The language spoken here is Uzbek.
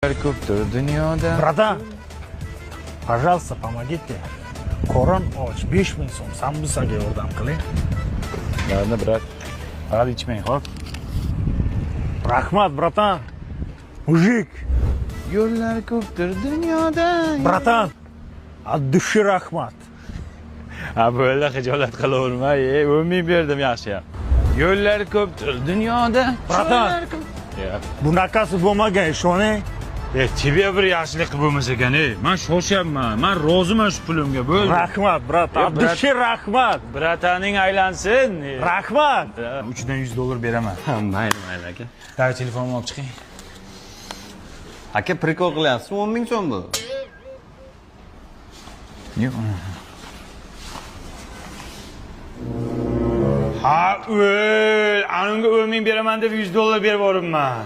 Ko'pdir dunyoda. Братан, пожалуйста, помогите. Koron och 5000 so'm sambusaga yordam qiling. Ладно, брат. Faqat ichmang, xo'p? Rahmat, bratан. Mujik, Yo'llar ko'pdir dunyoda. bratан. От души rahmat. Ha, bo'ldi, xijolat qilaverma. O'ming berdim yaxshi. Yo'llar ko'pdir dunyoda. Bratан. Yo'llar ko'p- Ya, Bunaqasi bo'lmagan, ishoning. тебе bir yaxshilik qilib bo'lmasa ekan, Men shoshyapman. Men roziman shu pulimga, bo'ldi. Rahmat, brat. От brat. души rahmat. Brataning aylansin. Rahmat. 3dan $100 beraman. Mayli aka. Qara telefonimni olib chiqing. Aka prikol qilyapsiz, 10 ming so'm bu. Yo'q. Ha, anunga 10 ming beraman deb $100 berib yuboribman.